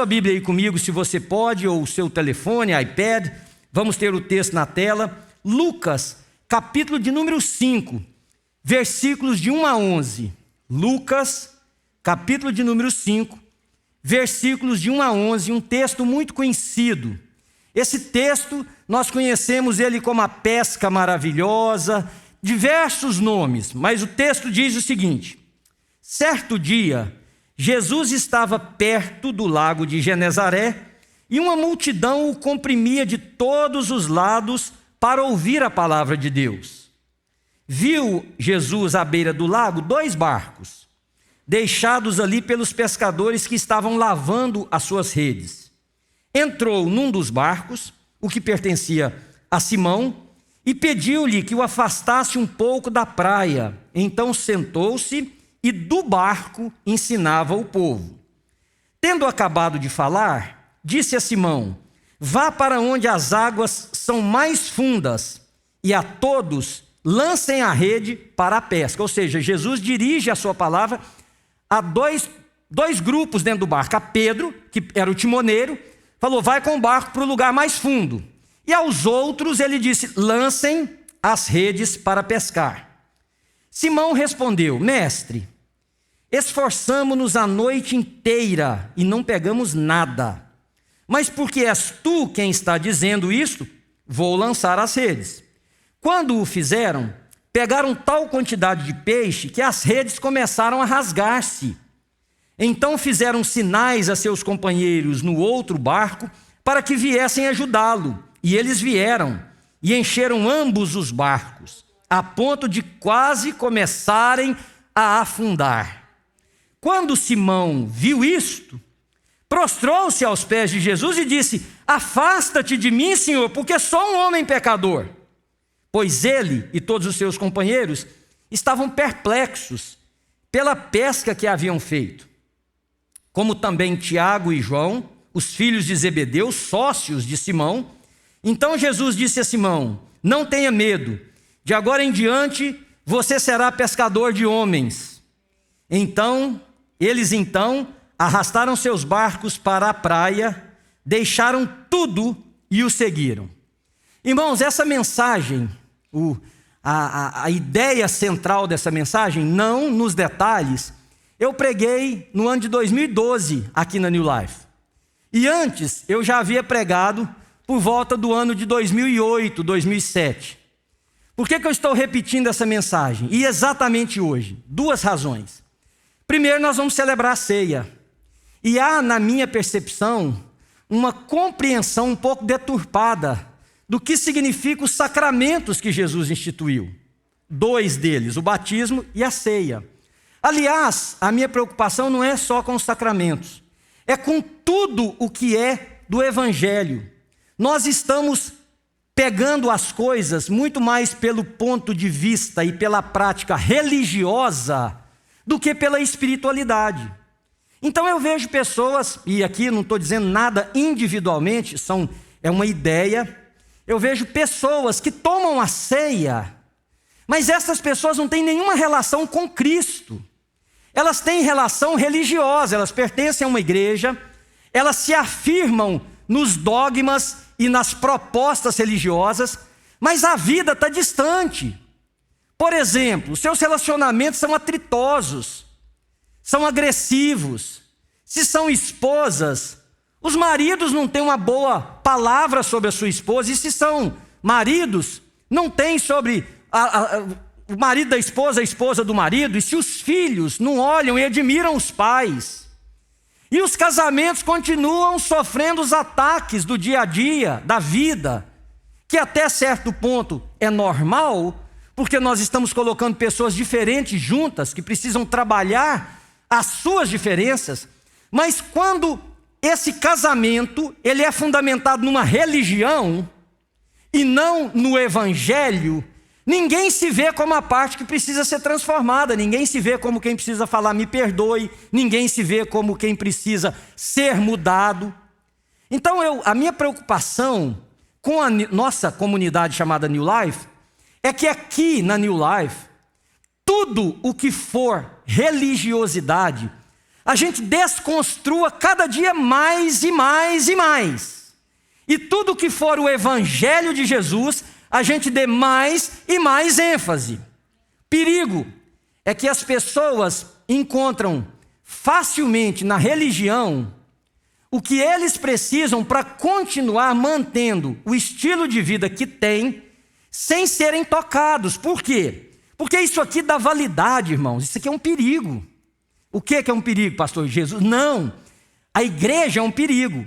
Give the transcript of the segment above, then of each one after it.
A Bíblia aí comigo, se você pode, ou o seu telefone, iPad, vamos ter o texto na tela. Lucas, capítulo de número 5, versículos de 1 a 11. Lucas, capítulo de número 5, versículos de 1 a 11, um texto muito conhecido. Esse texto, nós conhecemos ele como a pesca maravilhosa, diversos nomes, mas o texto diz o seguinte: certo dia, Jesus estava perto do lago de Genezaré e uma multidão o comprimia de todos os lados para ouvir a palavra de Deus. Viu Jesus à beira do lago 2 barcos, deixados ali pelos pescadores que estavam lavando as suas redes. Entrou num dos barcos, o que pertencia a Simão, e pediu-lhe que o afastasse um pouco da praia. Então sentou-se e do barco ensinava o povo. Tendo acabado de falar, disse a Simão: vá para onde as águas são mais fundas, e a todos lancem a rede para a pesca. Ou seja, Jesus dirige a sua palavra a dois grupos dentro do barco. A Pedro, que era o timoneiro, falou: vai com o barco para o lugar mais fundo. E aos outros ele disse: lancem as redes para pescar. Simão respondeu: mestre, esforçamo-nos a noite inteira e não pegamos nada. Mas porque és tu quem está dizendo isto, vou lançar as redes. Quando o fizeram, pegaram tal quantidade de peixe que as redes começaram a rasgar-se. Então fizeram sinais a seus companheiros no outro barco para que viessem ajudá-lo. E eles vieram e encheram ambos os barcos, a ponto de quase começarem a afundar. Quando Simão viu isto, prostrou-se aos pés de Jesus e disse: afasta-te de mim, Senhor, porque sou um homem pecador. Pois ele e todos os seus companheiros estavam perplexos pela pesca que haviam feito. Como também Tiago e João, os filhos de Zebedeu, sócios de Simão. Então Jesus disse a Simão: não tenha medo, de agora em diante você será pescador de homens. Eles arrastaram seus barcos para a praia, deixaram tudo e o seguiram. Irmãos, essa mensagem, a ideia central dessa mensagem, não nos detalhes, eu preguei no ano de 2012 aqui na New Life. E antes eu já havia pregado por volta do ano de 2008, 2007. Por que eu estou repetindo essa mensagem? E exatamente hoje? 2 razões. Primeiro, nós vamos celebrar a ceia. E há, na minha percepção, uma compreensão um pouco deturpada do que significam os sacramentos que Jesus instituiu. 2 deles, o batismo e a ceia. Aliás, a minha preocupação não é só com os sacramentos, é com tudo o que é do Evangelho. Nós estamos pegando as coisas muito mais pelo ponto de vista e pela prática religiosa do que pela espiritualidade. Então eu vejo pessoas, e aqui não estou dizendo nada individualmente, é uma ideia, eu vejo pessoas que tomam a ceia, mas essas pessoas não têm nenhuma relação com Cristo. Elas têm relação religiosa, elas pertencem a uma igreja, elas se afirmam nos dogmas e nas propostas religiosas, mas a vida está distante. Por exemplo, seus relacionamentos são atritosos, são agressivos. Se são esposas, os maridos não têm uma boa palavra sobre a sua esposa, e se são maridos, não tem sobre o marido da esposa, a esposa do marido, e se os filhos não olham e admiram os pais. E os casamentos continuam sofrendo os ataques do dia a dia, da vida, que até certo ponto é normal, porque nós estamos colocando pessoas diferentes juntas, que precisam trabalhar as suas diferenças, mas quando esse casamento ele é fundamentado numa religião e não no Evangelho, ninguém se vê como a parte que precisa ser transformada, ninguém se vê como quem precisa falar me perdoe, ninguém se vê como quem precisa ser mudado. Então a minha preocupação com a nossa comunidade chamada New Life é que aqui na New Life, tudo o que for religiosidade a gente desconstrua cada dia mais e mais e mais. E tudo que for o Evangelho de Jesus, a gente dê mais e mais ênfase. Perigo é que as pessoas encontram facilmente na religião o que eles precisam para continuar mantendo o estilo de vida que têm, sem serem tocados. Por quê? Porque isso aqui dá validade, irmãos. Isso aqui é um perigo. O que é um perigo, pastor Jesus? Não. A igreja é um perigo.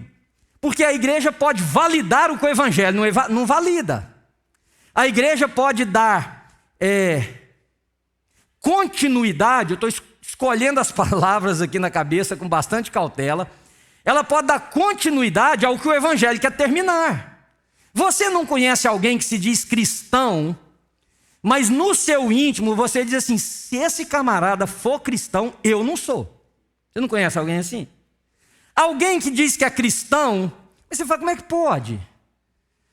Porque a igreja pode validar o que o evangelho não valida. A igreja pode dar continuidade. Eu estou escolhendo as palavras aqui na cabeça com bastante cautela. Ela pode dar continuidade ao que o evangelho quer terminar. Você não conhece alguém que se diz cristão, mas no seu íntimo você diz assim: se esse camarada for cristão, eu não sou. Você não conhece alguém assim? Alguém que diz que é cristão, mas você fala: como é que pode?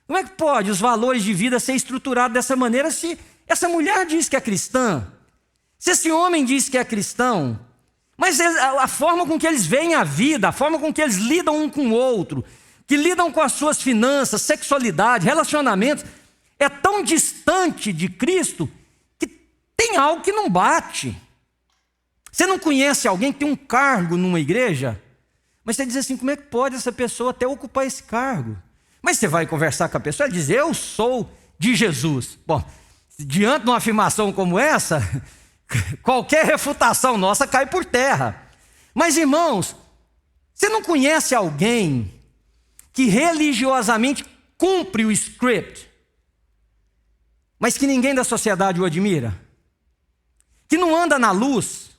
Como é que pode os valores de vida ser estruturados dessa maneira se essa mulher diz que é cristã? Se esse homem diz que é cristão, mas a forma com que eles veem a vida, a forma com que eles lidam um com o outro, que lidam com as suas finanças, sexualidade, relacionamentos, é tão distante de Cristo que tem algo que não bate. Você não conhece alguém que tem um cargo numa igreja, mas você diz assim: como é que pode essa pessoa até ocupar esse cargo? Mas você vai conversar com a pessoa e diz: eu sou de Jesus. Bom, diante de uma afirmação como essa, qualquer refutação nossa cai por terra. Mas, irmãos, você não conhece alguém que religiosamente cumpre o script, mas que ninguém da sociedade o admira? Que não anda na luz?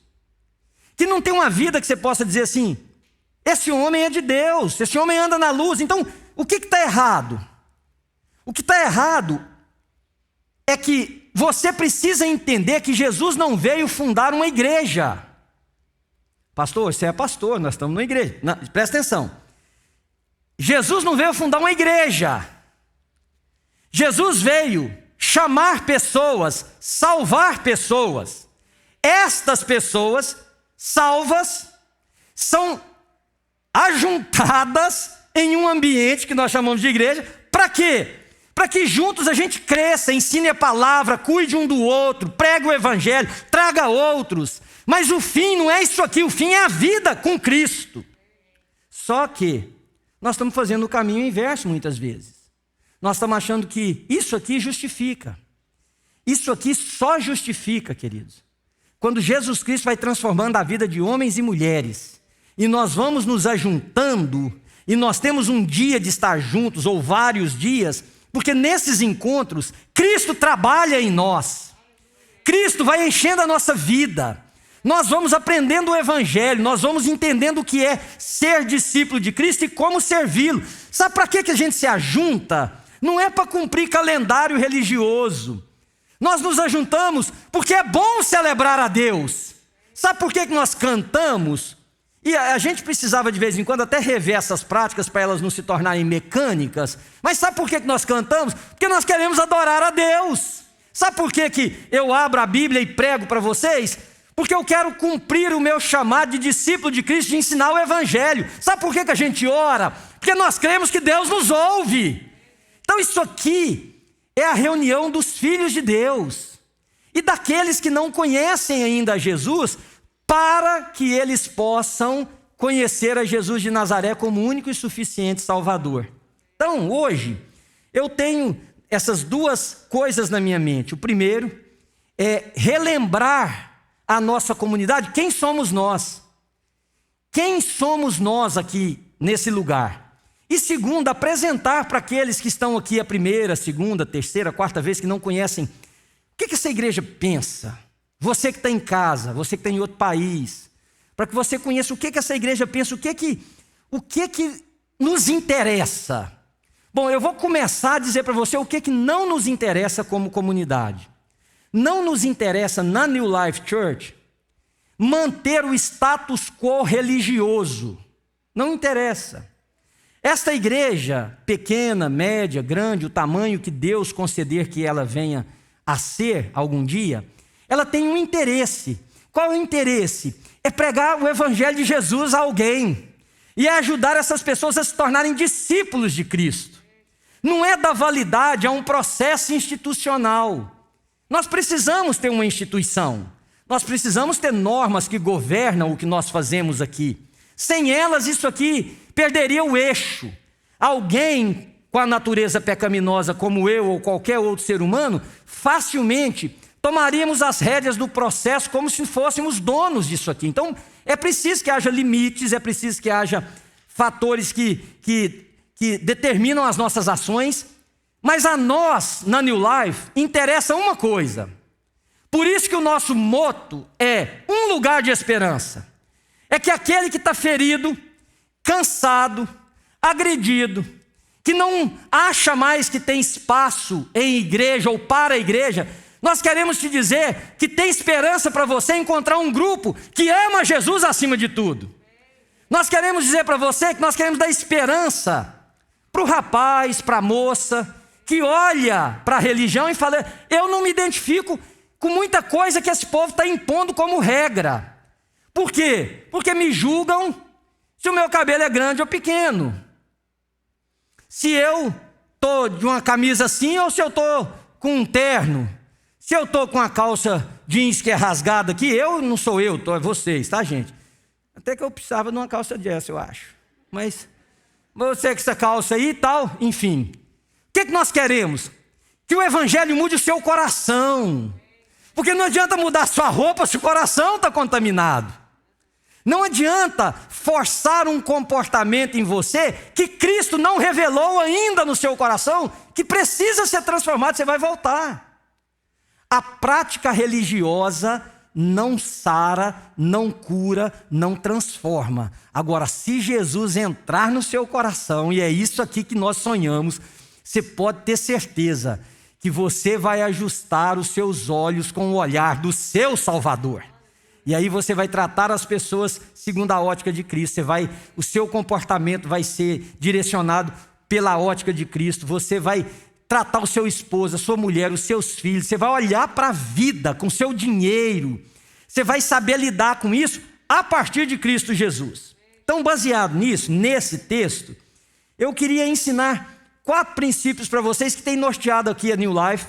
Que não tem uma vida que você possa dizer assim: esse homem é de Deus, esse homem anda na luz. Então, o que está errado? O que está errado é que você precisa entender que Jesus não veio fundar uma igreja. Pastor, você é pastor, nós estamos numa igreja. Não, presta atenção. Jesus não veio fundar uma igreja. Jesus veio chamar pessoas, salvar pessoas. Estas pessoas salvas são ajuntadas em um ambiente que nós chamamos de igreja. Para quê? Para que juntos a gente cresça, ensine a palavra, cuide um do outro, pregue o evangelho, traga outros. Mas o fim não é isso aqui, o fim é a vida com Cristo. Só que nós estamos fazendo o caminho inverso muitas vezes. Nós estamos achando que isso aqui justifica. Isso aqui só justifica, queridos, quando Jesus Cristo vai transformando a vida de homens e mulheres, e nós vamos nos ajuntando, e nós temos um dia de estar juntos, ou vários dias, porque nesses encontros, Cristo trabalha em nós. Cristo vai enchendo a nossa vida. Nós vamos aprendendo o evangelho, nós vamos entendendo o que é ser discípulo de Cristo e como servi-lo. Sabe para que a gente se ajunta? Não é para cumprir calendário religioso. Nós nos ajuntamos porque é bom celebrar a Deus. Sabe por que nós cantamos? E a gente precisava de vez em quando até rever essas práticas para elas não se tornarem mecânicas. Mas sabe por que nós cantamos? Porque nós queremos adorar a Deus. Sabe por que eu abro a Bíblia e prego para vocês? Porque eu quero cumprir o meu chamado de discípulo de Cristo, de ensinar o evangelho. Sabe por que a gente ora? Porque nós cremos que Deus nos ouve. Então isso aqui é a reunião dos filhos de Deus e daqueles que não conhecem ainda Jesus, para que eles possam conhecer a Jesus de Nazaré como único e suficiente Salvador. Então, hoje, eu tenho essas duas coisas na minha mente. O primeiro é relembrar a nossa comunidade. Quem somos nós? Quem somos nós aqui nesse lugar? E segundo, apresentar para aqueles que estão aqui a primeira, segunda, terceira, quarta vez, que não conhecem, o que essa igreja pensa? Você que está em casa, você que está em outro país, para que você conheça o que essa igreja pensa, o que nos interessa. Bom, eu vou começar a dizer para você o que não nos interessa como comunidade. Não nos interessa na New Life Church manter o status quo religioso. Não interessa. Esta igreja, pequena, média, grande, o tamanho que Deus conceder que ela venha a ser algum dia, ela tem um interesse, Qual é o interesse? É pregar o evangelho de Jesus a alguém. E é ajudar essas pessoas a se tornarem discípulos de Cristo. Não é dar validade a um processo institucional. Nós precisamos ter uma instituição. Nós precisamos ter normas que governam o que nós fazemos aqui. Sem elas, isso aqui perderia o eixo. Alguém com a natureza pecaminosa, como eu ou qualquer outro ser humano, facilmente tomaríamos as rédeas do processo como se fôssemos donos disso aqui. Então, é preciso que haja limites, é preciso que haja fatores que determinam as nossas ações, mas a nós, na New Life, interessa uma coisa. Por isso que o nosso moto é um lugar de esperança. É que aquele que está ferido, cansado, agredido, que não acha mais que tem espaço em igreja ou para a igreja, nós queremos te dizer que tem esperança para você encontrar um grupo que ama Jesus acima de tudo. Nós queremos dizer para você que nós queremos dar esperança para o rapaz, para a moça, que olha para a religião e fala: eu não me identifico com muita coisa que esse povo está impondo como regra. Por quê? Porque me julgam se o meu cabelo é grande ou pequeno. Se eu estou de uma camisa assim ou se eu estou com um terno. Se eu estou com a calça jeans que é rasgada aqui, eu não sou eu, é vocês, tá, gente? Até que eu precisava de uma calça dessa, eu acho. Mas você com essa calça aí e tal, enfim. O que nós queremos? Que o evangelho mude o seu coração. Porque não adianta mudar sua roupa se o coração está contaminado. Não adianta forçar um comportamento em você que Cristo não revelou ainda no seu coração, que precisa ser transformado, você vai voltar. A prática religiosa não sara, não cura, não transforma. Agora, se Jesus entrar no seu coração, e é isso aqui que nós sonhamos, você pode ter certeza que você vai ajustar os seus olhos com o olhar do seu Salvador. E aí você vai tratar as pessoas segundo a ótica de Cristo. O seu comportamento vai ser direcionado pela ótica de Cristo. Você vai tratar o seu esposo, a sua mulher, os seus filhos. Você vai olhar para a vida com o seu dinheiro. Você vai saber lidar com isso a partir de Cristo Jesus. Então, baseado nisso, nesse texto, eu queria ensinar 4 princípios para vocês que têm norteado aqui a New Life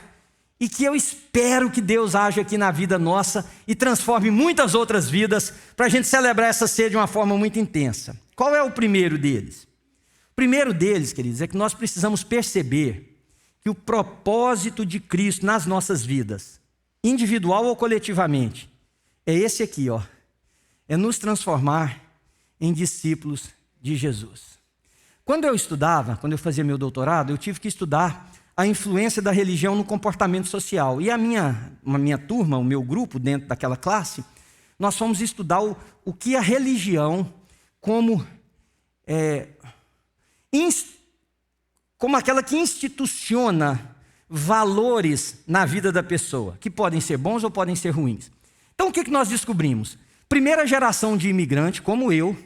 e que eu espero que Deus haja aqui na vida nossa e transforme muitas outras vidas para a gente celebrar essa ceia de uma forma muito intensa. Qual é o primeiro deles? O primeiro deles, queridos, é que nós precisamos perceber que o propósito de Cristo nas nossas vidas, individual ou coletivamente, é esse aqui, ó. É nos transformar em discípulos de Jesus. Quando eu fazia meu doutorado, eu tive que estudar a influência da religião no comportamento social. E a minha turma, o meu grupo dentro daquela classe, nós fomos estudar o que a religião como aquela que instituciona valores na vida da pessoa, que podem ser bons ou podem ser ruins. Então, o que nós descobrimos? Primeira geração de imigrante, como eu,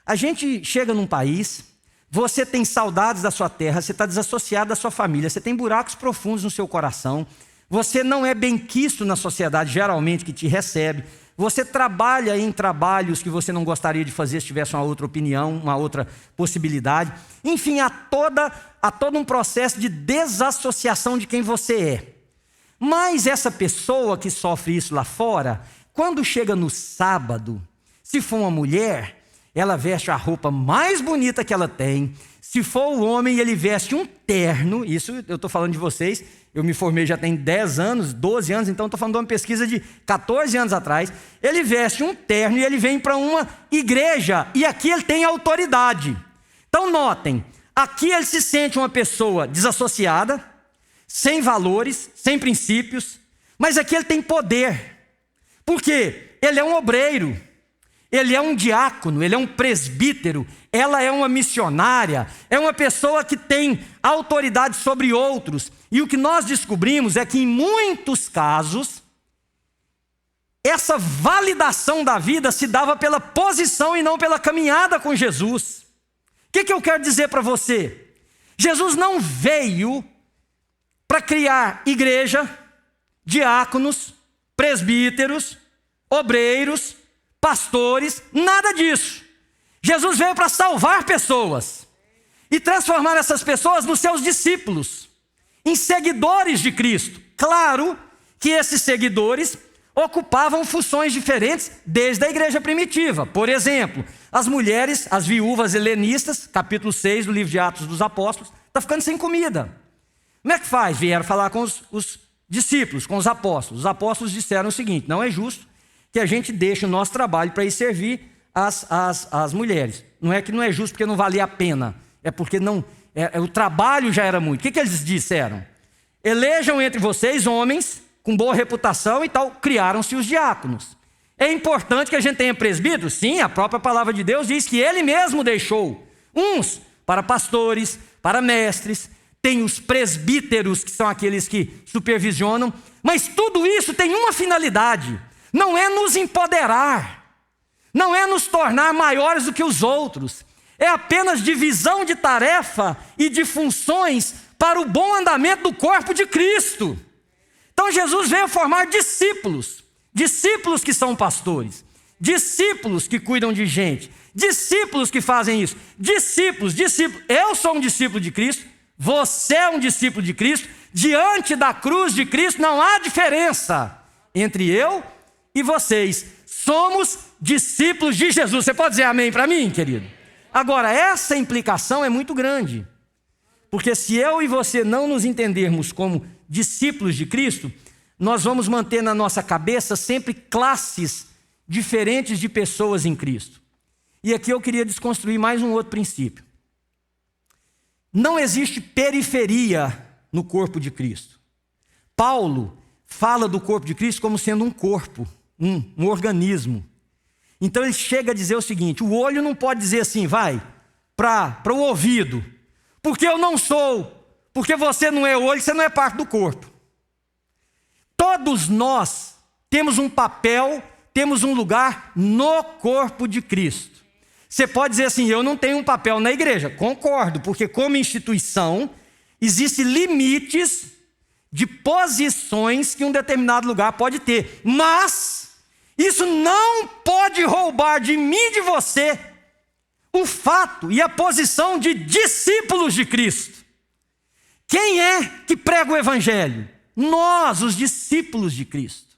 a gente chega num país, você tem saudades da sua terra, você está desassociado da sua família, você tem buracos profundos no seu coração, você não é benquisto na sociedade, geralmente, que te recebe, você trabalha em trabalhos que você não gostaria de fazer se tivesse uma outra opinião, uma outra possibilidade. Enfim, há todo um processo de desassociação de quem você é. Mas essa pessoa que sofre isso lá fora, quando chega no sábado, se for uma mulher, ela veste a roupa mais bonita que ela tem. Se for o homem, ele veste um terno. Isso eu estou falando de vocês. Eu me formei já tem 10 anos, 12 anos, então estou falando de uma pesquisa de 14 anos atrás. Ele veste um terno e ele vem para uma igreja. E aqui ele tem autoridade. Então notem, aqui ele se sente uma pessoa desassociada, sem valores, sem princípios. Mas aqui ele tem poder. Por quê? Ele é um obreiro. Ele é um diácono, ele é um presbítero, ela é uma missionária, é uma pessoa que tem autoridade sobre outros. E o que nós descobrimos é que em muitos casos, essa validação da vida se dava pela posição e não pela caminhada com Jesus. O que eu quero dizer para você? Jesus não veio para criar igreja, diáconos, presbíteros, obreiros, pastores, nada disso. Jesus veio para salvar pessoas e transformar essas pessoas nos seus discípulos, em seguidores de Cristo. Claro que esses seguidores ocupavam funções diferentes desde a igreja primitiva. Por exemplo, as mulheres, as viúvas helenistas, capítulo 6 do livro de Atos dos Apóstolos, está ficando sem comida. Como é que faz? Vieram falar com os discípulos, com os apóstolos. Os apóstolos disseram o seguinte: não é justo que a gente deixe o nosso trabalho para ir servir as mulheres. Não é que não é justo porque não valia a pena, é porque o trabalho já era muito. O que eles disseram? Elejam entre vocês homens com boa reputação e tal. Criaram-se os diáconos. É importante que a gente tenha presbíteros? Sim, a própria palavra de Deus diz que ele mesmo deixou uns para pastores, para mestres. Tem os presbíteros, que são aqueles que supervisionam. Mas tudo isso tem uma finalidade: não é nos empoderar, não é nos tornar maiores do que os outros. É apenas divisão de tarefa e de funções para o bom andamento do corpo de Cristo. Então Jesus veio formar discípulos, discípulos que são pastores, discípulos que cuidam de gente, discípulos que fazem isso, discípulos. Eu sou um discípulo de Cristo, você é um discípulo de Cristo. Diante da cruz de Cristo não há diferença entre eu e vocês. Somos discípulos de Jesus. Você pode dizer amém para mim, querido? Agora, essa implicação é muito grande, porque se eu e você não nos entendermos como discípulos de Cristo, nós vamos manter na nossa cabeça sempre classes diferentes de pessoas em Cristo. E aqui eu queria desconstruir mais um outro princípio. Não existe periferia no corpo de Cristo. Paulo fala do corpo de Cristo como sendo um corpo, um organismo. Então ele chega a dizer o seguinte: o olho não pode dizer assim, vai, para o ouvido, porque eu não sou, porque você não é olho, você não é parte do corpo. Todos nós temos um papel, temos um lugar no corpo de Cristo. Você pode dizer assim: eu não tenho um papel na igreja. Concordo, porque como instituição, existem limites de posições que um determinado lugar pode ter. Mas isso não pode roubar de mim e de você o fato e a posição de discípulos de Cristo. Quem é que prega o evangelho? Nós, os discípulos de Cristo.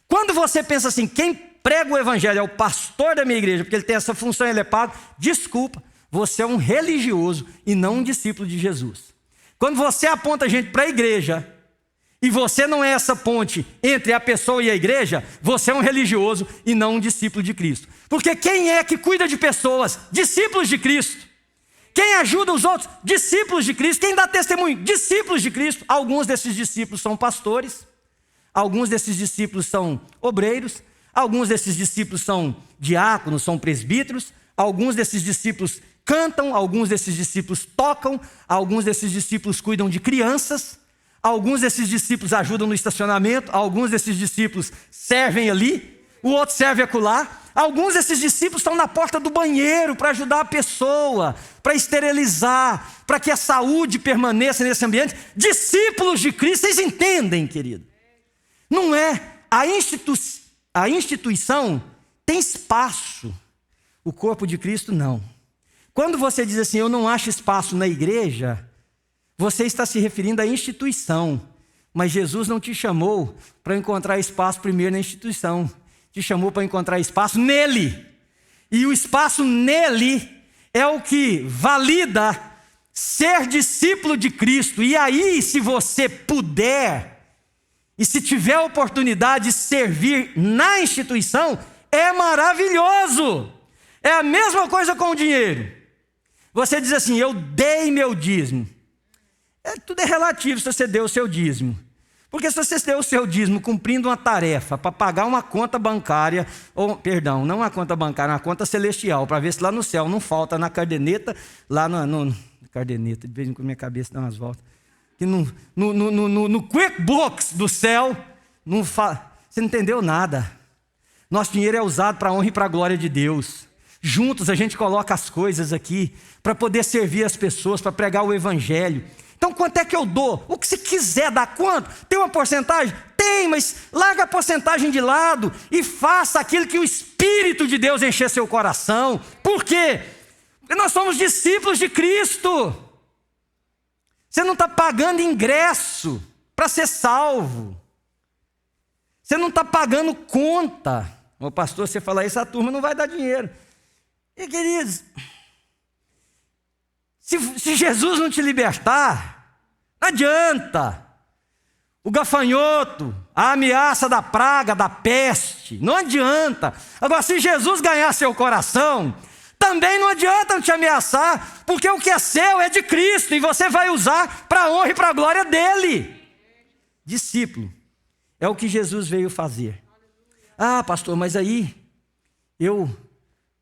Quando você pensa assim, quem prega o evangelho é o pastor da minha igreja, porque ele tem essa função, ele é pago, desculpa, você é um religioso e não um discípulo de Jesus. Quando você aponta a gente para a igreja e você não é essa ponte entre a pessoa e a igreja, você é um religioso e não um discípulo de Cristo. Porque quem é que cuida de pessoas? Discípulos de Cristo. Quem ajuda os outros? Discípulos de Cristo. Quem dá testemunho? Discípulos de Cristo. Alguns desses discípulos são pastores, alguns desses discípulos são obreiros, alguns desses discípulos são diáconos, são presbíteros, alguns desses discípulos cantam, alguns desses discípulos tocam, alguns desses discípulos cuidam de crianças, alguns desses discípulos ajudam no estacionamento, alguns desses discípulos servem ali, o outro serve acolá. Alguns desses discípulos estão na porta do banheiro para ajudar a pessoa, para esterilizar, para que a saúde permaneça nesse ambiente. Discípulos de Cristo, vocês entendem, querido? Não é a instituição tem espaço, o corpo de Cristo não. Quando você diz assim, eu não acho espaço na igreja, você está se referindo à instituição, mas Jesus não te chamou para encontrar espaço primeiro na instituição, te chamou para encontrar espaço nele, e o espaço nele é o que valida ser discípulo de Cristo. E aí, se você puder, e se tiver a oportunidade de servir na instituição, é maravilhoso. É a mesma coisa com o dinheiro. Você diz assim, eu dei meu dízimo. Tudo é relativo se você deu o seu dízimo. Porque se você deu o seu dízimo cumprindo uma tarefa para pagar uma conta bancária, não uma conta bancária, uma conta celestial, para ver se lá no céu não falta na caderneta, lá caderneta, de vez em quando minha cabeça dá umas voltas, que no QuickBooks do céu, você não entendeu nada. Nosso dinheiro é usado para a honra e para a glória de Deus. Juntos a gente coloca as coisas aqui para poder servir as pessoas, para pregar o evangelho. Então quanto é que eu dou? O que você quiser dar, quanto? Tem uma porcentagem? Tem. Tem, mas larga a porcentagem de lado e faça aquilo que o Espírito de Deus encher seu coração. Por quê? Porque nós somos discípulos de Cristo. Você não está pagando ingresso para ser salvo. Você não está pagando conta. Ô pastor, você falar isso, a turma não vai dar dinheiro. E queridos, se Jesus não te libertar, não adianta. O gafanhoto, a ameaça da praga, da peste, não adianta. Agora, se Jesus ganhar seu coração, também não adianta te ameaçar, porque o que é seu é de Cristo e você vai usar para a honra e para a glória dele. Discípulo, é o que Jesus veio fazer. Ah, pastor, mas aí eu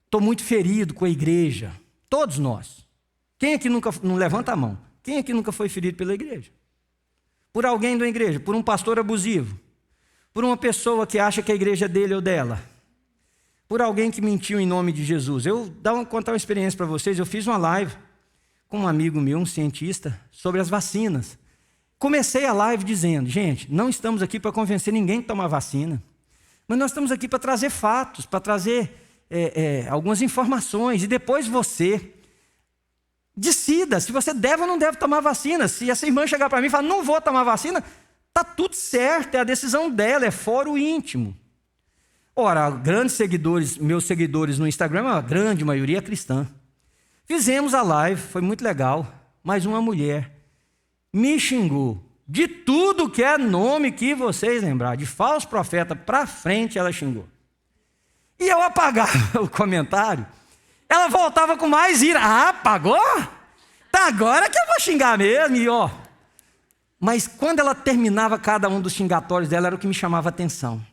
estou muito ferido com a igreja. Todos nós. Quem aqui nunca, não levanta a mão, quem aqui nunca foi ferido pela igreja? Por alguém da igreja, por um pastor abusivo, por uma pessoa que acha que a igreja é dele ou dela, por alguém que mentiu em nome de Jesus. Eu vou contar uma experiência para vocês. Eu fiz uma live com um amigo meu, um cientista, sobre as vacinas. Comecei a live dizendo, gente, não estamos aqui para convencer ninguém a tomar vacina, mas nós estamos aqui para trazer fatos, para trazer algumas informações, e depois você decida se você deve ou não deve tomar vacina. Se essa irmã chegar para mim e falar, não vou tomar vacina, está tudo certo, é a decisão dela, é foro íntimo. Ora, grandes seguidores, meus seguidores no Instagram, a grande maioria é cristã. Fizemos a live, foi muito legal, mas uma mulher me xingou de tudo que é nome que vocês lembrarem, de falso profeta para frente ela xingou. E eu apagava o comentário, ela voltava com mais ira. Ah, apagou? Tá, agora que eu vou xingar mesmo, e ó. Mas quando ela terminava cada um dos xingatórios dela, era o que me chamava a atenção.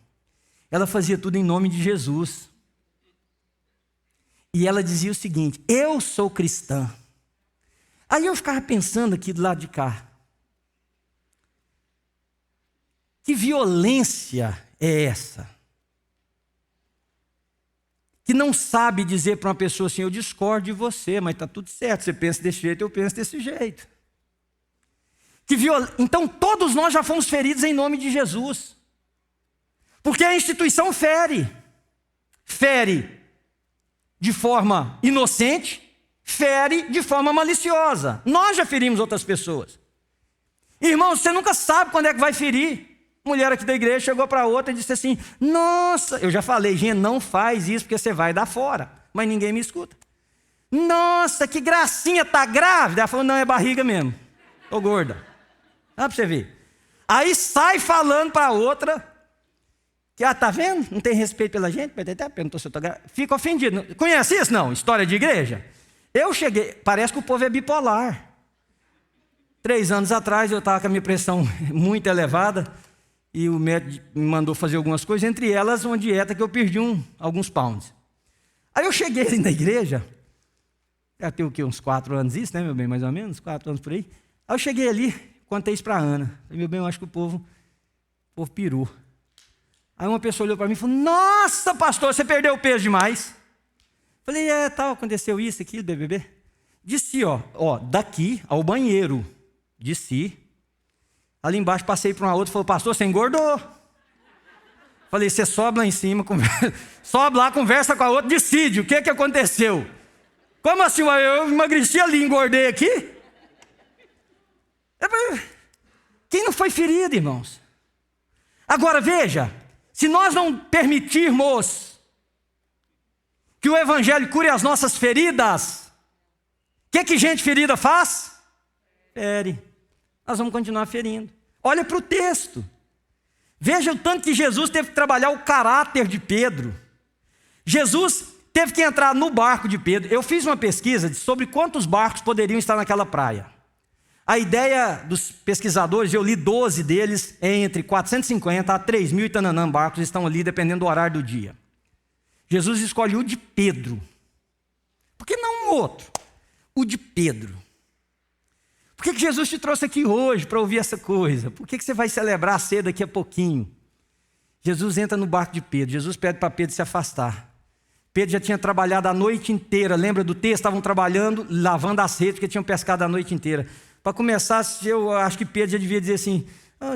Ela fazia tudo em nome de Jesus. E ela dizia o seguinte, eu sou cristã. Aí eu ficava pensando aqui do lado de cá. Que violência é essa? Que não sabe dizer para uma pessoa assim, eu discordo de você, mas está tudo certo, você pensa desse jeito, eu penso desse jeito. Então todos nós já fomos feridos em nome de Jesus. Porque a instituição fere de forma inocente, fere de forma maliciosa. Nós já ferimos outras pessoas. Irmão, você nunca sabe quando é que vai ferir. Mulher aqui da igreja chegou para outra e disse assim, nossa, eu já falei, gente, não faz isso porque você vai dar fora. Mas ninguém me escuta. Nossa, que gracinha, tá grávida? Ela falou, não, é barriga mesmo. Ô gorda. Dá para você ver. Aí sai falando para outra, que, tá vendo? Não tem respeito pela gente, perguntou se eu tô grávida. Fica ofendido. Conhece isso, não? História de igreja? Eu cheguei, parece que o povo é bipolar. 3 anos atrás eu estava com a minha pressão muito elevada, e o médico me mandou fazer algumas coisas, entre elas uma dieta que eu perdi alguns pounds. Aí eu cheguei ali na igreja, já tem o quê? Uns 4 anos isso, né, meu bem? Mais ou menos, 4 anos por aí. Aí eu cheguei ali, contei isso para a Ana. Falei, meu bem, eu acho que o povo pirou. Aí uma pessoa olhou para mim e falou, nossa, pastor, você perdeu peso demais. Falei, tal, aconteceu isso, aquilo, BBB. Desci, ó, daqui ao banheiro, desci. Ali embaixo passei para uma outra e falou, pastor, você engordou. Falei, você sobe lá em cima, sobe lá, conversa com a outra, decide o que aconteceu. Como assim? Eu emagreci ali, engordei aqui? Quem não foi ferido, irmãos? Agora veja, se nós não permitirmos que o evangelho cure as nossas feridas, o que gente ferida faz? Fere. Nós vamos continuar ferindo. Olha para o texto. Veja o tanto que Jesus teve que trabalhar o caráter de Pedro. Jesus teve que entrar no barco de Pedro. Eu fiz uma pesquisa sobre quantos barcos poderiam estar naquela praia. A ideia dos pesquisadores, eu li 12 deles, é entre 450 a 3.000 e tananã barcos estão ali, dependendo do horário do dia. Jesus escolhe o de Pedro. Por que não um outro? O de Pedro. Por que Jesus te trouxe aqui hoje para ouvir essa coisa? Por que você vai celebrar a ceia daqui a pouquinho? Jesus entra no barco de Pedro. Jesus pede para Pedro se afastar. Pedro já tinha trabalhado a noite inteira. Lembra do texto? Estavam trabalhando, lavando as redes, porque tinham pescado a noite inteira. Para começar, eu acho que Pedro já devia dizer assim,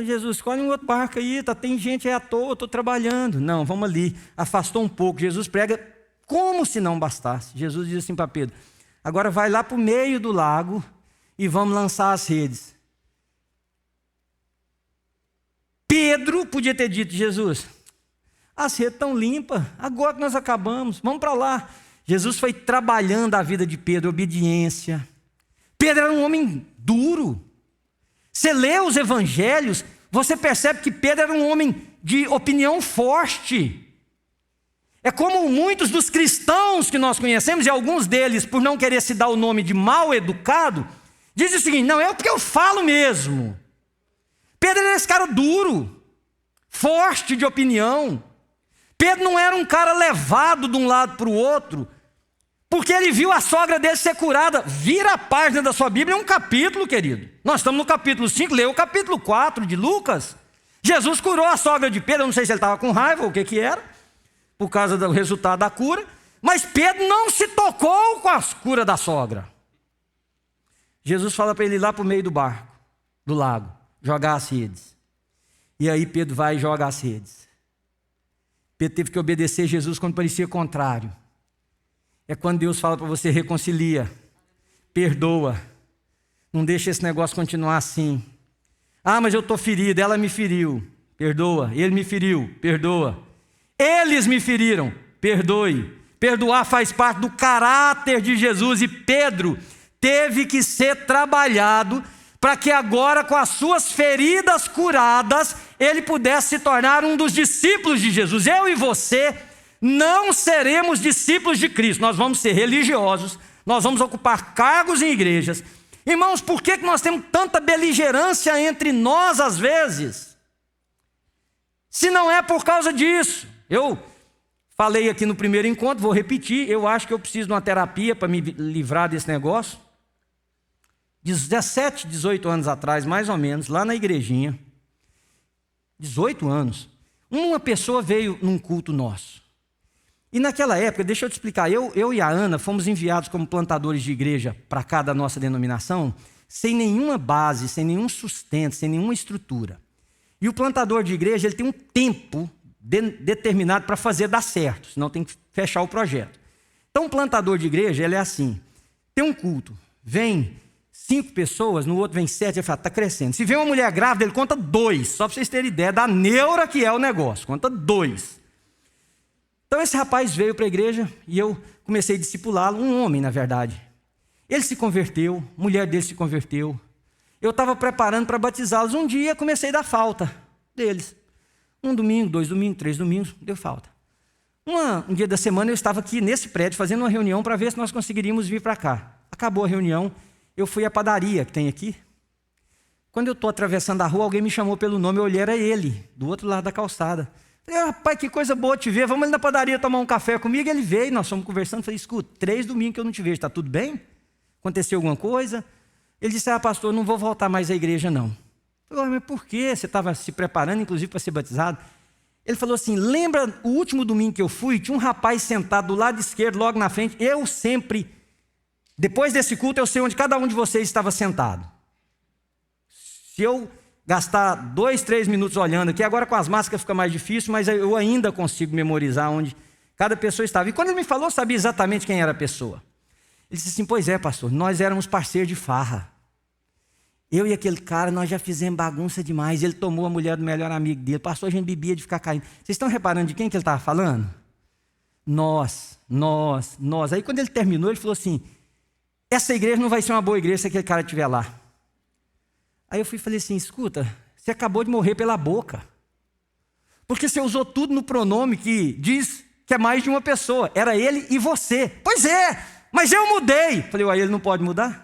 Jesus, escolhe um outro barco aí, tem gente aí à toa, estou trabalhando. Não, vamos ali. Afastou um pouco. Jesus prega como se não bastasse. Jesus diz assim para Pedro: agora vai lá para o meio do lago e vamos lançar as redes. Pedro podia ter dito: Jesus, as redes estão limpas, agora que nós acabamos, vamos para lá. Jesus foi trabalhando a vida de Pedro, obediência. Pedro era um homem duro. Você lê os evangelhos, você percebe que Pedro era um homem de opinião forte. É como muitos dos cristãos que nós conhecemos, e alguns deles, por não querer se dar o nome de mal educado, dizem o seguinte: não, é porque eu falo mesmo. Pedro era esse cara duro, forte de opinião. Pedro não era um cara levado de um lado para o outro, porque ele viu a sogra dele ser curada. Vira a página da sua Bíblia, é um capítulo, querido. Nós estamos no capítulo 5, leu o capítulo 4 de Lucas. Jesus curou a sogra de Pedro, eu não sei se ele estava com raiva ou o que era, por causa do resultado da cura, mas Pedro não se tocou com a cura da sogra. Jesus fala para ele ir lá para o meio do barco, do lago, jogar as redes. E aí Pedro vai e joga as redes. Pedro teve que obedecer Jesus quando parecia contrário. É quando Deus fala para você: reconcilia, perdoa, não deixa esse negócio continuar assim. Mas eu estou ferido, ela me feriu, perdoa. Ele me feriu, perdoa. Eles me feriram, perdoe. Perdoar faz parte do caráter de Jesus, e Pedro teve que ser trabalhado para que agora, com as suas feridas curadas, ele pudesse se tornar um dos discípulos de Jesus. Eu e você não seremos discípulos de Cristo, nós vamos ser religiosos, nós vamos ocupar cargos em igrejas. Irmãos, por que nós temos tanta beligerância entre nós às vezes? Se não é por causa disso. Eu falei aqui no primeiro encontro, vou repetir, eu acho que eu preciso de uma terapia para me livrar desse negócio. 17, 18 anos atrás, mais ou menos, lá na igrejinha, 18 anos, uma pessoa veio num culto nosso. E naquela época, deixa eu te explicar, eu e a Ana fomos enviados como plantadores de igreja para cá da nossa denominação, sem nenhuma base, sem nenhum sustento, sem nenhuma estrutura. E o plantador de igreja, ele tem um tempo determinado para fazer dar certo, senão tem que fechar o projeto. Então, o plantador de igreja, ele é assim: tem um culto, vem 5 pessoas, no outro vem 7, ele fala: está crescendo. Se vem uma mulher grávida, ele conta 2, só para vocês terem ideia da neura que é o negócio, conta 2. Então esse rapaz veio para a igreja e eu comecei a discipulá-lo, um homem na verdade. Ele se converteu, a mulher dele se converteu. Eu estava preparando para batizá-los. Um dia comecei a dar falta deles. 1 domingo, 2 domingos, 3 domingos, deu falta. Um dia da semana eu estava aqui nesse prédio fazendo uma reunião para ver se nós conseguiríamos vir para cá. Acabou a reunião, eu fui à padaria que tem aqui. Quando eu estou atravessando a rua, alguém me chamou pelo nome, eu olhei, era ele, do outro lado da calçada. Falei: rapaz, que coisa boa te ver, vamos ali na padaria tomar um café comigo. Ele veio, nós fomos conversando. Falei: escuta, 3 domingos que eu não te vejo, está tudo bem? Aconteceu alguma coisa? Ele disse: pastor, não vou voltar mais à igreja não. Eu falei: mas por quê? Você estava se preparando inclusive para ser batizado? Ele falou assim: lembra o último domingo que eu fui? Tinha um rapaz sentado do lado esquerdo, logo na frente. Eu sempre, depois desse culto, eu sei onde cada um de vocês estava sentado. Se eu gastar 2, 3 minutos olhando aqui, agora com as máscaras fica mais difícil, mas eu ainda consigo memorizar onde cada pessoa estava. E quando ele me falou, eu sabia exatamente quem era a pessoa. Ele disse assim: pois é, pastor, nós éramos parceiros de farra. Eu e aquele cara, nós já fizemos bagunça demais. Ele tomou a mulher do melhor amigo dele. Pastor, a gente bebia de ficar caindo. Vocês estão reparando de quem que ele estava falando? Nós. Aí quando ele terminou, ele falou assim: essa igreja não vai ser uma boa igreja se aquele cara estiver lá. Aí eu falei assim: escuta, você acabou de morrer pela boca. Porque você usou tudo no pronome que diz que é mais de uma pessoa. Era ele e você. Pois é, mas eu mudei. Falei: uai, ele não pode mudar?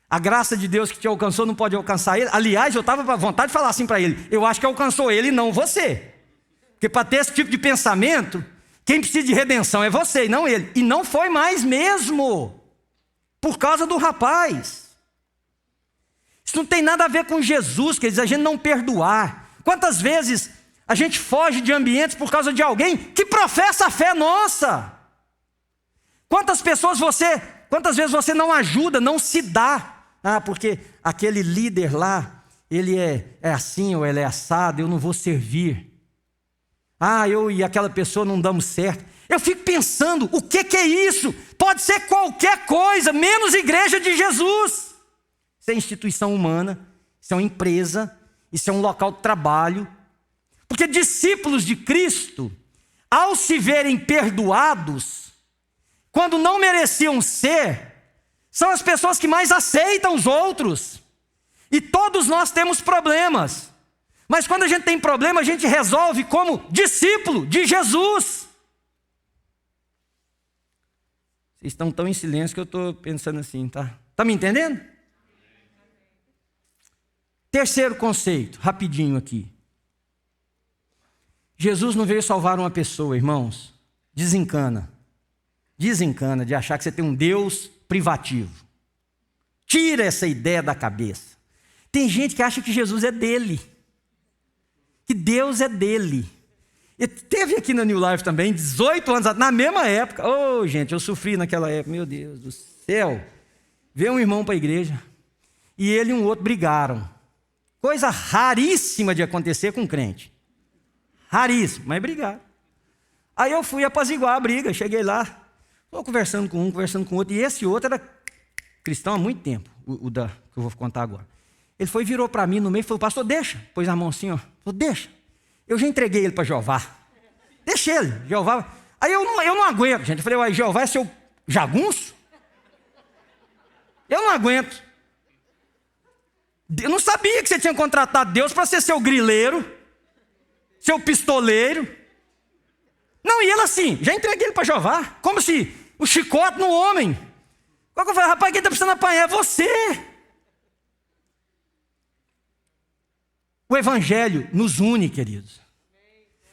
A graça de Deus que te alcançou não pode alcançar ele? Aliás, eu estava com vontade de falar assim para ele: eu acho que alcançou ele e não você. Porque para ter esse tipo de pensamento, quem precisa de redenção é você e não ele. E não foi mais mesmo, por causa do rapaz. Isso não tem nada a ver com Jesus, quer dizer, a gente não perdoar. Quantas vezes a gente foge de ambientes por causa de alguém que professa a fé nossa? Quantas vezes você não ajuda, não se dá? Porque aquele líder lá, ele é assim ou ele é assado, eu não vou servir. Eu e aquela pessoa não damos certo. Eu fico pensando, o que é isso? Pode ser qualquer coisa, menos igreja de Jesus. Isso é instituição humana, isso é uma empresa, isso é um local de trabalho. Porque discípulos de Cristo, ao se verem perdoados, quando não mereciam ser, são as pessoas que mais aceitam os outros. E todos nós temos problemas. Mas quando a gente tem problema, a gente resolve como discípulo de Jesus. Vocês estão tão em silêncio que eu estou pensando assim, tá? Está me entendendo? Terceiro conceito, rapidinho aqui. Jesus não veio salvar uma pessoa, irmãos. Desencana de achar que você tem um Deus privativo. Tira essa ideia da cabeça. Tem gente que acha que Jesus é dele, que Deus é dele. E teve aqui na New Life também, 18 anos atrás, na mesma época. Gente, eu sofri naquela época, meu Deus do céu. Veio um irmão para a igreja e ele e um outro brigaram. Coisa raríssima de acontecer com crente. Raríssimo, mas brigaram. Aí eu fui apaziguar a briga, cheguei lá, estou conversando com um, conversando com o outro, e esse outro era cristão há muito tempo, que eu vou contar agora. Ele foi, virou para mim no meio e falou: pastor, deixa. Pôs a mão assim, ó. Falou: deixa. Eu já entreguei ele para Jeová. Deixa ele, Jeová. Aí eu não aguento, gente. Eu falei: uai, Jeová é seu jagunço? Eu não aguento. Eu não sabia que você tinha contratado Deus para ser seu grileiro, seu pistoleiro. Não, e ele assim, já entreguei ele para Jeová. Como se o chicote no homem. Qual que eu falei: rapaz, quem está precisando apanhar é você. O Evangelho nos une, queridos.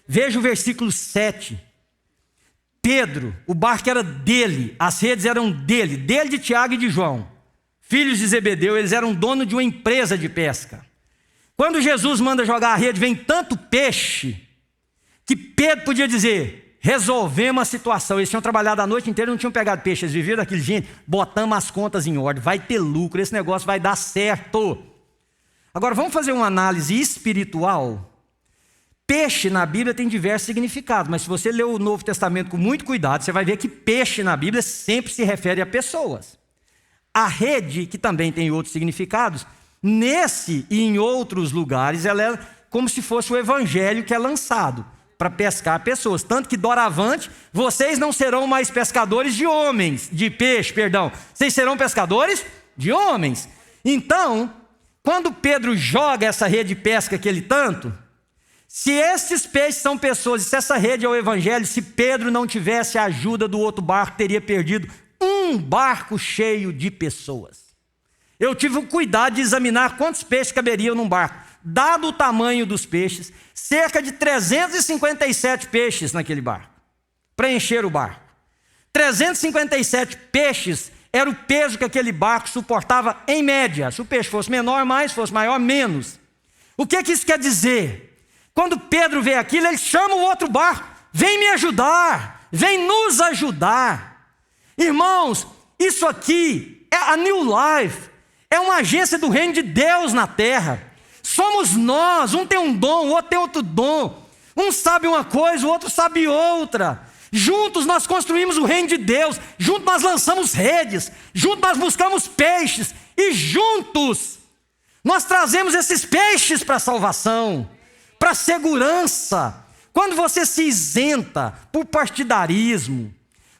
Veja o versículo 7. Pedro, o barco era dele, as redes eram dele, de Tiago e de João, filhos de Zebedeu, eles eram dono de uma empresa de pesca. Quando Jesus manda jogar a rede, vem tanto peixe, que Pedro podia dizer: resolvemos a situação. Eles tinham trabalhado a noite inteira, não tinham pegado peixe, eles viviam daquele jeito, botamos as contas em ordem, vai ter lucro, esse negócio vai dar certo. Agora vamos fazer uma análise espiritual. Peixe na Bíblia tem diversos significados, mas se você ler o Novo Testamento com muito cuidado, você vai ver que peixe na Bíblia sempre se refere a pessoas. A rede, que também tem outros significados, nesse e em outros lugares, ela é como se fosse o evangelho que é lançado para pescar pessoas. Tanto que doravante, vocês não serão mais pescadores de homens, de peixe, perdão. Vocês serão pescadores de homens. Então, quando Pedro joga essa rede de pesca que ele tanto, se esses peixes são pessoas, e se essa rede é o evangelho, se Pedro não tivesse a ajuda do outro barco, teria perdido um barco cheio de pessoas. Eu tive o cuidado de examinar quantos peixes caberiam num barco. Dado o tamanho dos peixes, cerca de 357 peixes naquele barco, para encher o barco. 357 peixes era o peso que aquele barco suportava em média. Se o peixe fosse menor, mais, se fosse maior, menos. O que isso quer dizer? Quando Pedro vê aquilo, ele chama o outro barco: vem me ajudar, vem nos ajudar. Irmãos, isso aqui é a New Life, é uma agência do reino de Deus na terra. Somos nós, um tem um dom, o outro tem outro dom. Um sabe uma coisa, o outro sabe outra. Juntos nós construímos o reino de Deus, juntos nós lançamos redes, juntos nós buscamos peixes, e juntos nós trazemos esses peixes para a salvação, para a segurança. Quando você se isenta por partidarismo,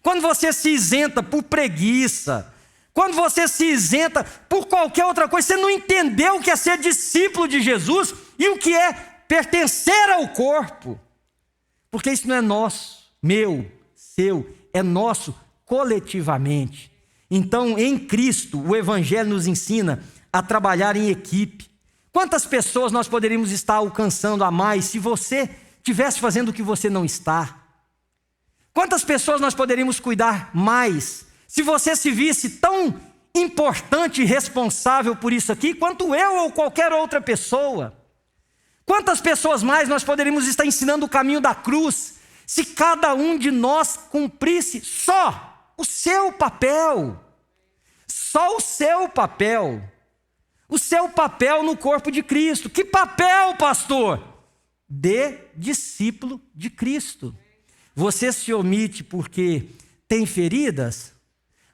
quando você se isenta por preguiça, quando você se isenta por qualquer outra coisa, você não entendeu o que é ser discípulo de Jesus e o que é pertencer ao corpo, porque isso não é nosso, meu, seu, é nosso coletivamente. Então, em Cristo, o Evangelho nos ensina a trabalhar em equipe. Quantas pessoas nós poderíamos estar alcançando a mais se você estivesse fazendo o que você não está? Quantas pessoas nós poderíamos cuidar mais se você se visse tão importante e responsável por isso aqui quanto eu ou qualquer outra pessoa? Quantas pessoas mais nós poderíamos estar ensinando o caminho da cruz se cada um de nós cumprisse só o seu papel? Só o seu papel. o seu papel no corpo de Cristo. Que papel, pastor? De discípulo de Cristo. Você se omite porque tem feridas?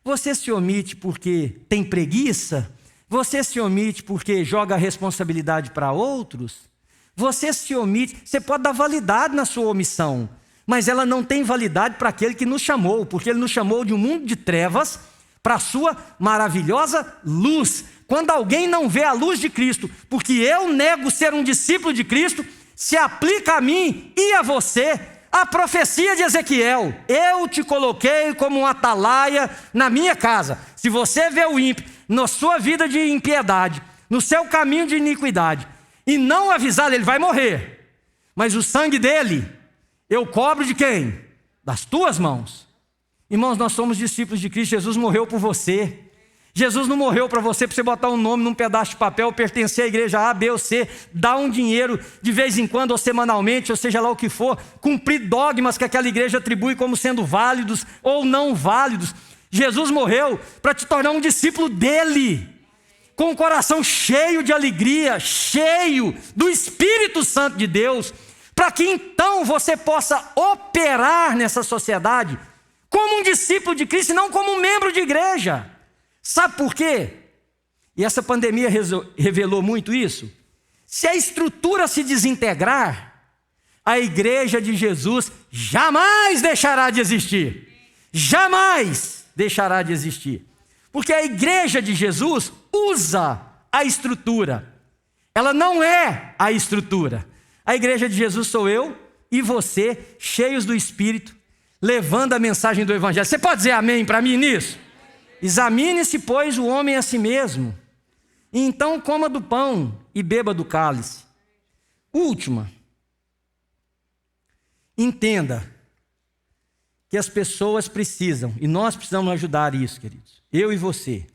Você se omite porque tem preguiça? Você se omite porque joga a responsabilidade para outros? Você se omite, você pode dar validade na sua omissão, mas ela não tem validade para aquele que nos chamou, porque ele nos chamou de um mundo de trevas para a sua maravilhosa luz. Quando alguém não vê a luz de Cristo, porque eu nego ser um discípulo de Cristo, se aplica a mim e a você a profecia de Ezequiel: eu te coloquei como um atalaia na minha casa. Se você vê o ímpio na sua vida de impiedade, no seu caminho de iniquidade, e não avisar, ele vai morrer. Mas o sangue dele, eu cobro de quem? Das tuas mãos. Irmãos, nós somos discípulos de Cristo. Jesus morreu por você. Jesus não morreu para você botar um nome num pedaço de papel, pertencer à igreja A, B ou C, dar um dinheiro de vez em quando ou semanalmente, ou seja lá o que for, cumprir dogmas que aquela igreja atribui como sendo válidos ou não válidos. Jesus morreu para te tornar um discípulo dele, com o coração cheio de alegria, cheio do Espírito Santo de Deus, para que então você possa operar nessa sociedade como um discípulo de Cristo e não como um membro de igreja. Sabe por quê? E essa pandemia revelou muito isso. Se a estrutura se desintegrar, a igreja de Jesus jamais deixará de existir. Jamais deixará de existir. Porque a igreja de Jesus usa a estrutura. Ela não é a estrutura. A igreja de Jesus sou eu e você, cheios do Espírito, levando a mensagem do Evangelho. Você pode dizer amém para mim nisso? Examine-se, pois, o homem a si mesmo, e então coma do pão e beba do cálice. Última. Entenda que as pessoas precisam, e nós precisamos ajudar isso, queridos. Eu e você.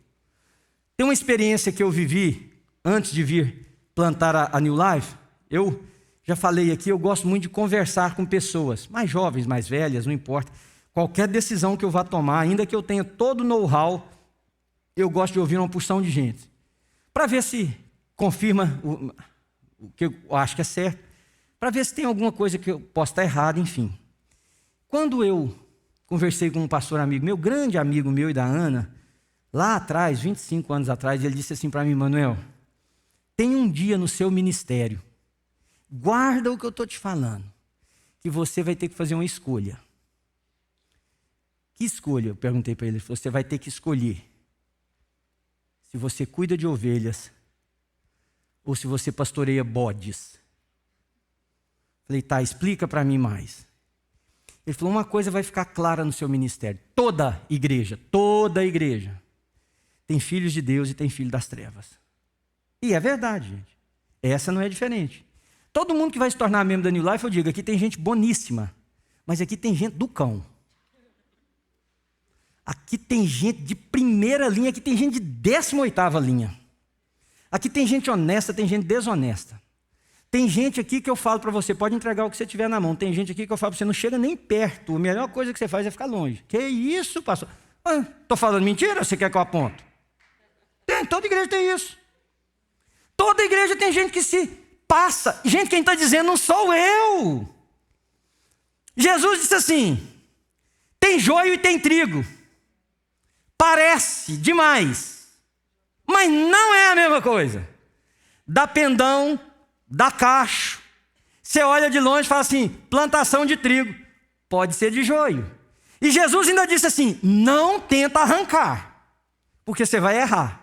Tem uma experiência que eu vivi antes de vir plantar a New Life. Eu já falei aqui, eu gosto muito de conversar com pessoas, mais jovens, mais velhas, não importa. Qualquer decisão que eu vá tomar, ainda que eu tenha todo o know-how, eu gosto de ouvir uma porção de gente, para ver se confirma o que eu acho que é certo, para ver se tem alguma coisa que eu possa estar errado, enfim. Quando eu conversei com um pastor amigo meu, grande amigo meu e da Ana, lá atrás, 25 anos atrás, ele disse assim para mim: Manuel, tem um dia no seu ministério, guarda o que eu estou te falando, que você vai ter que fazer uma escolha. Que escolha? Eu perguntei para ele. Ele falou: você vai ter que escolher se você cuida de ovelhas ou se você pastoreia bodes. Falei: tá, explica para mim mais. Ele falou: uma coisa vai ficar clara no seu ministério. Toda igreja tem filhos de Deus e tem filhos das trevas. E é verdade, gente. Essa não é diferente. Todo mundo que vai se tornar membro da New Life, eu digo, aqui tem gente boníssima, mas aqui tem gente do cão. Aqui tem gente de primeira linha, aqui tem gente de 18ª linha. Aqui tem gente honesta, tem gente desonesta. Tem gente aqui que eu falo para você, pode entregar o que você tiver na mão. Tem gente aqui que eu falo para você, não chega nem perto. A melhor coisa que você faz é ficar longe. Que isso, pastor? Estou falando mentira ou você quer que eu aponte? Toda igreja tem isso. Toda igreja tem gente que se passa. Gente, quem está dizendo não sou eu. Jesus disse assim: tem joio e tem trigo. Parece demais, mas não é a mesma coisa. Dá pendão, dá cacho. Você olha de longe e fala assim: plantação de trigo. Pode ser de joio. E Jesus ainda disse assim: não tenta arrancar, porque você vai errar.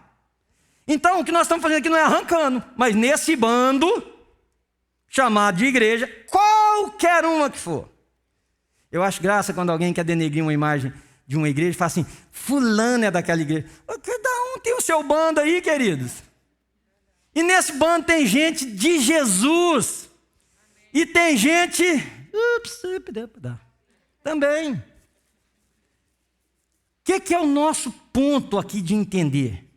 Então o que nós estamos fazendo aqui não é arrancando, mas nesse bando chamado de igreja, qualquer uma que for. Eu acho graça quando alguém quer denegrir uma imagem de uma igreja e fala assim: fulano é daquela igreja. Cada um tem o seu bando aí, queridos. E nesse bando tem gente de Jesus. E tem gente também. O que é o nosso ponto aqui de entender?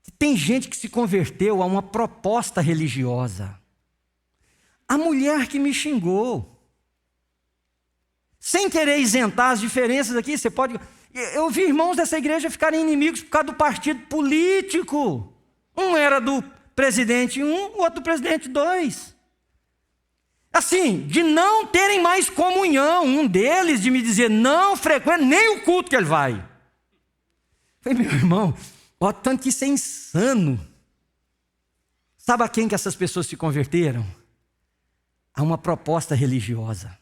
Que tem gente que se converteu a uma proposta religiosa. A mulher que me xingou, sem querer isentar as diferenças aqui, você pode... Eu vi irmãos dessa igreja ficarem inimigos por causa do partido político. Um era do presidente 1, o outro do presidente 2. Assim, de não terem mais comunhão. Um deles de me dizer, não frequenta nem o culto que ele vai. Eu falei, meu irmão, ó, tanto que isso é insano. Sabe a quem que essas pessoas se converteram? A uma proposta religiosa.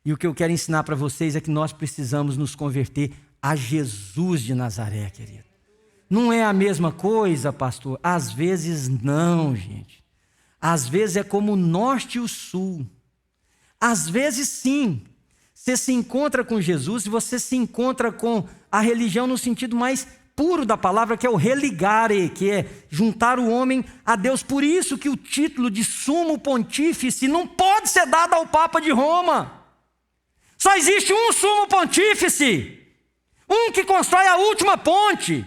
E o que eu quero ensinar para vocês é que nós precisamos nos converter a Jesus de Nazaré, querido. Não é a mesma coisa, pastor? Às vezes não, gente. Às vezes é como o norte e o sul. Às vezes sim. Você se encontra com Jesus e você se encontra com a religião no sentido mais puro da palavra, que é o religare, que é juntar o homem a Deus. Por isso que o título de sumo pontífice não pode ser dado ao Papa de Roma. Só existe um sumo pontífice, um que constrói a última ponte,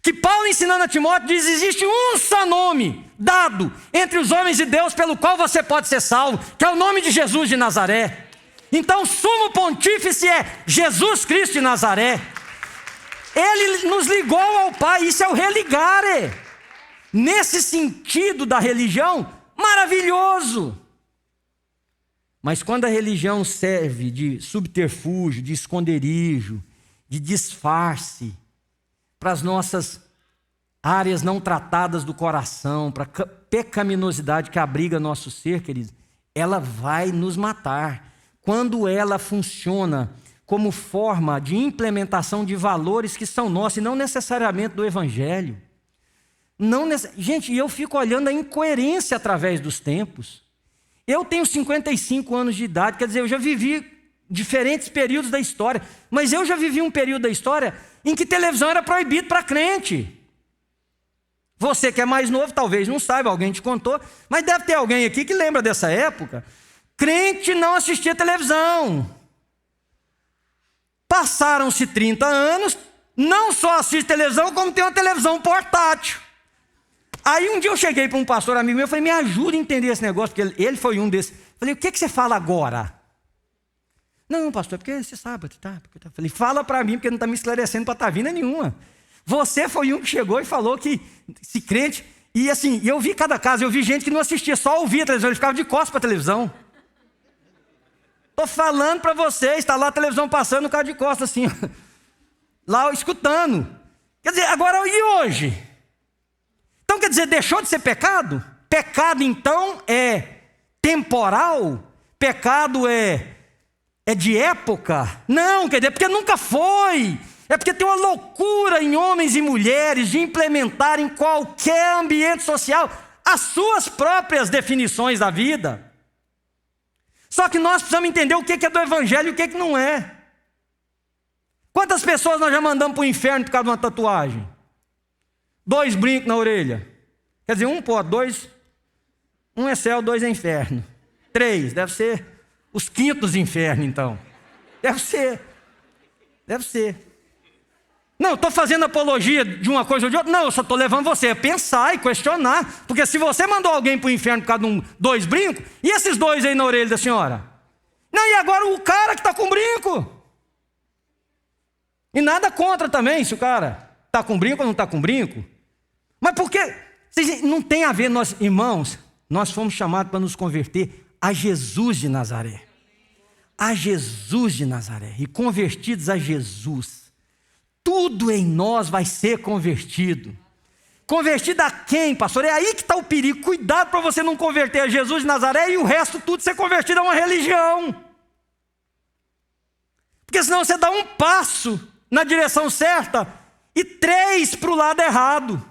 que Paulo, ensinando a Timóteo, diz: existe um só nome dado entre os homens e Deus pelo qual você pode ser salvo, que é o nome de Jesus de Nazaré. Então o sumo pontífice é Jesus Cristo de Nazaré. Ele nos ligou ao Pai, isso é o religare. Nesse sentido da religião, maravilhoso. Mas quando a religião serve de subterfúgio, de esconderijo, de disfarce, para as nossas áreas não tratadas do coração, para a pecaminosidade que abriga nosso ser, queridos, ela vai nos matar. Quando ela funciona como forma de implementação de valores que são nossos e não necessariamente do Evangelho. Gente, eu fico olhando a incoerência através dos tempos. Eu tenho 55 anos de idade, quer dizer, eu já vivi diferentes períodos da história, mas eu já vivi um período da história em que televisão era proibido para crente. Você que é mais novo, talvez não saiba, alguém te contou, mas deve ter alguém aqui que lembra dessa época. Crente não assistia televisão. Passaram-se 30 anos, não só assiste televisão, como tem uma televisão portátil. Aí um dia eu cheguei para um pastor amigo meu, eu falei, me ajuda a entender esse negócio, porque ele foi um desses. Falei, o que você fala agora? Não, pastor, porque você sabe. Falei, fala para mim, porque não está me esclarecendo para estar vindo nenhuma. Você foi um que chegou e falou que se crente... E assim, eu vi cada caso, eu vi gente que não assistia, só ouvia a televisão, ele ficava de costas para a televisão. Estou falando para vocês, está lá a televisão passando, o cara de costas assim, lá escutando. Quer dizer, agora e hoje? Então quer dizer, deixou de ser pecado? Pecado então é temporal? Pecado é de época? Não, quer dizer, porque nunca foi. É porque tem uma loucura em homens e mulheres de implementar em qualquer ambiente social as suas próprias definições da vida. Só que nós precisamos entender o que é do Evangelho e o que não é. Quantas pessoas nós já mandamos para o inferno por causa de uma tatuagem? 2 brincos na orelha. Quer dizer, 1 pode, 2... 1 é céu, 2 é inferno. 3, deve ser os quintos infernos, então. Deve ser. Não, estou fazendo apologia de uma coisa ou de outra. Não, eu só estou levando você a pensar e questionar. Porque se você mandou alguém para o inferno por causa de 2 brincos, e esses 2 aí na orelha da senhora? Não, e agora o cara que está com brinco? E nada contra também, se o cara está com brinco ou não está com brinco. Mas por quê? Não tem a ver, nós, irmãos, nós fomos chamados para nos converter a Jesus de Nazaré. A Jesus de Nazaré. E convertidos a Jesus, tudo em nós vai ser convertido. Convertido a quem, pastor? É aí que está o perigo. Cuidado para você não converter a Jesus de Nazaré e o resto tudo ser convertido a uma religião. Porque senão você dá um passo na direção certa e 3 para o lado errado.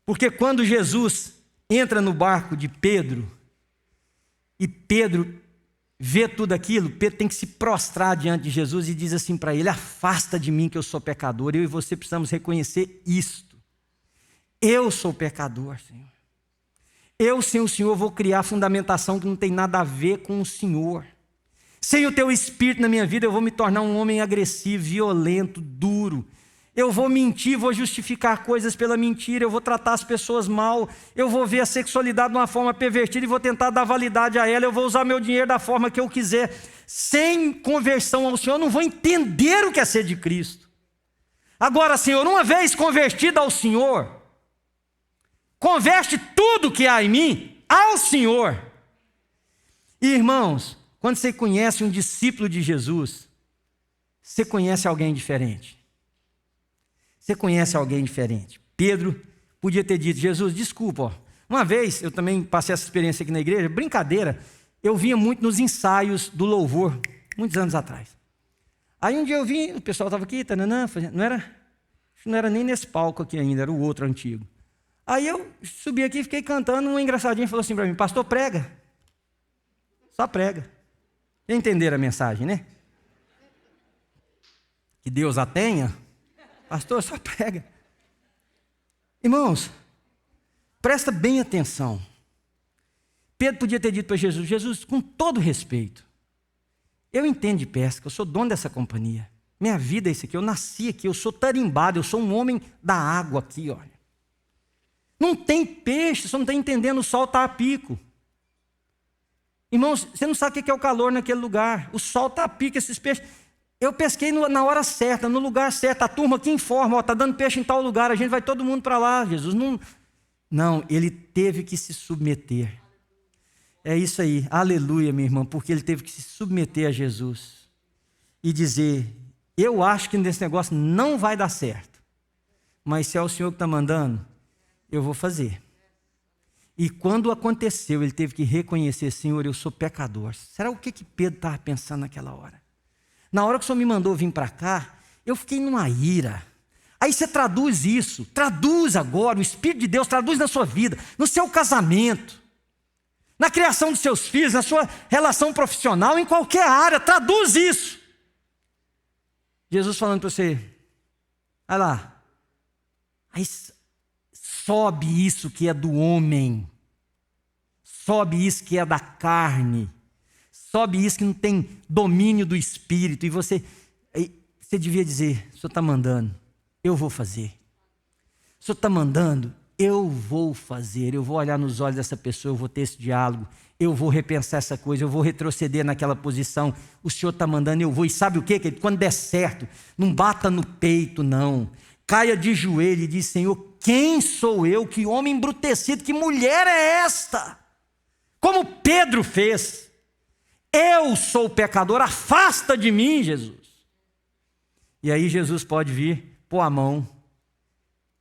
Porque quando Jesus entra no barco de Pedro, e Pedro vê tudo aquilo, Pedro tem que se prostrar diante de Jesus e diz assim para ele: afasta de mim que eu sou pecador. Eu e você precisamos reconhecer isto. Eu sou pecador, Senhor. Eu, sem o Senhor, vou criar fundamentação que não tem nada a ver com o Senhor. Sem o teu Espírito na minha vida, eu vou me tornar um homem agressivo, violento, duro. Eu vou mentir, vou justificar coisas pela mentira, eu vou tratar as pessoas mal, eu vou ver a sexualidade de uma forma pervertida e vou tentar dar validade a ela, eu vou usar meu dinheiro da forma que eu quiser. Sem conversão ao Senhor, eu não vou entender o que é ser de Cristo. Agora, Senhor, uma vez convertido ao Senhor, converte tudo que há em mim ao Senhor. E, irmãos, quando você conhece um discípulo de Jesus, você conhece alguém diferente. Você conhece alguém diferente. Pedro podia ter dito: Jesus, desculpa, ó. Uma vez, eu também passei essa experiência aqui na igreja, brincadeira, eu vinha muito nos ensaios do louvor, muitos anos atrás. Aí um dia eu vim, o pessoal estava aqui, não era nem nesse palco aqui ainda, era o outro antigo. Aí eu subi aqui, fiquei cantando, um engraçadinho falou assim para mim: pastor, prega. Só prega. Entenderam a mensagem, né? Que Deus a tenha. Pastor, só prega. Irmãos, presta bem atenção. Pedro podia ter dito para Jesus: Jesus, com todo respeito, eu entendo de pesca, eu sou dono dessa companhia. Minha vida é isso aqui, eu nasci aqui, eu sou tarimbado, eu sou um homem da água aqui, olha. Não tem peixe, você não está entendendo, o sol está a pico. Irmãos, você não sabe o que é o calor naquele lugar. O sol está a pico, esses peixes. Eu pesquei na hora certa, no lugar certo. A turma aqui informa: está dando peixe em tal lugar, a gente vai todo mundo para lá. Jesus não, ele teve que se submeter. É isso aí, aleluia, minha irmã, porque ele teve que se submeter a Jesus e dizer: eu acho que nesse negócio não vai dar certo, mas se é o Senhor que está mandando, eu vou fazer. E quando aconteceu, ele teve que reconhecer: Senhor, eu sou pecador. Será o que Pedro estava pensando naquela hora? Na hora que o Senhor me mandou vir para cá, eu fiquei numa ira. Aí você traduz isso, traduz agora, o Espírito de Deus traduz na sua vida, no seu casamento, na criação dos seus filhos, na sua relação profissional, em qualquer área, traduz isso. Jesus falando para você: olha lá, aí sobe isso que é do homem, sobe isso que é da carne, sobe isso que não tem domínio do Espírito, e você devia dizer: o Senhor está mandando, eu vou fazer. O Senhor está mandando, eu vou fazer. Eu vou olhar nos olhos dessa pessoa, eu vou ter esse diálogo, eu vou repensar essa coisa, eu vou retroceder naquela posição. O Senhor está mandando, eu vou. E sabe o quê? Que quando der certo, não bata no peito, não. Caia de joelho e diz: Senhor, quem sou eu? Que homem embrutecido, que mulher é esta? Como Pedro fez. Eu sou pecador, afasta de mim, Jesus. E aí Jesus pode vir pôr a mão,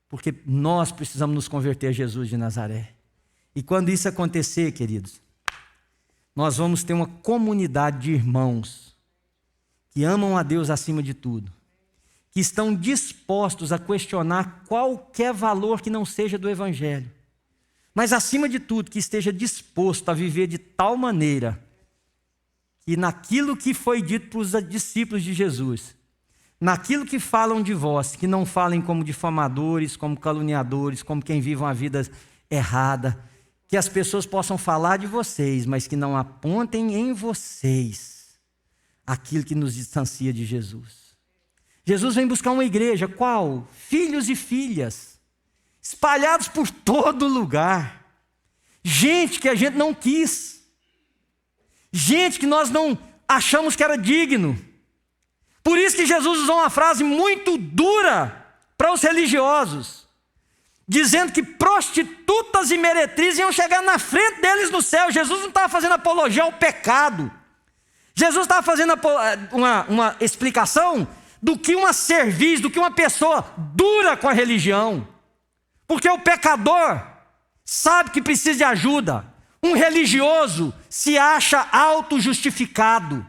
porque nós precisamos nos converter a Jesus de Nazaré. E quando isso acontecer, queridos, nós vamos ter uma comunidade de irmãos que amam a Deus acima de tudo, que estão dispostos a questionar qualquer valor que não seja do Evangelho, mas acima de tudo, que esteja disposto a viver de tal maneira que naquilo que foi dito para os discípulos de Jesus, naquilo que falam de vós, que não falem como difamadores, como caluniadores, como quem vive uma vida errada, que as pessoas possam falar de vocês, mas que não apontem em vocês aquilo que nos distancia de Jesus. Jesus vem buscar uma igreja, qual? Filhos e filhas, espalhados por todo lugar, gente que a gente não quis, gente que nós não achamos que era digno. Por isso que Jesus usou uma frase muito dura para os religiosos, dizendo que prostitutas e meretrizes iam chegar na frente deles no céu. Jesus não estava fazendo apologia ao pecado. Jesus estava fazendo uma explicação do que uma cerviz, do que uma pessoa dura com a religião. Porque o pecador sabe que precisa de ajuda. Um religioso se acha auto-justificado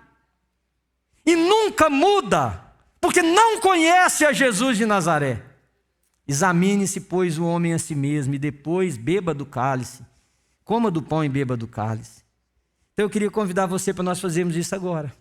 e nunca muda, porque não conhece a Jesus de Nazaré. Examine-se, pois, o homem a si mesmo, e depois beba do cálice, coma do pão e beba do cálice. Então eu queria convidar você para nós fazermos isso agora.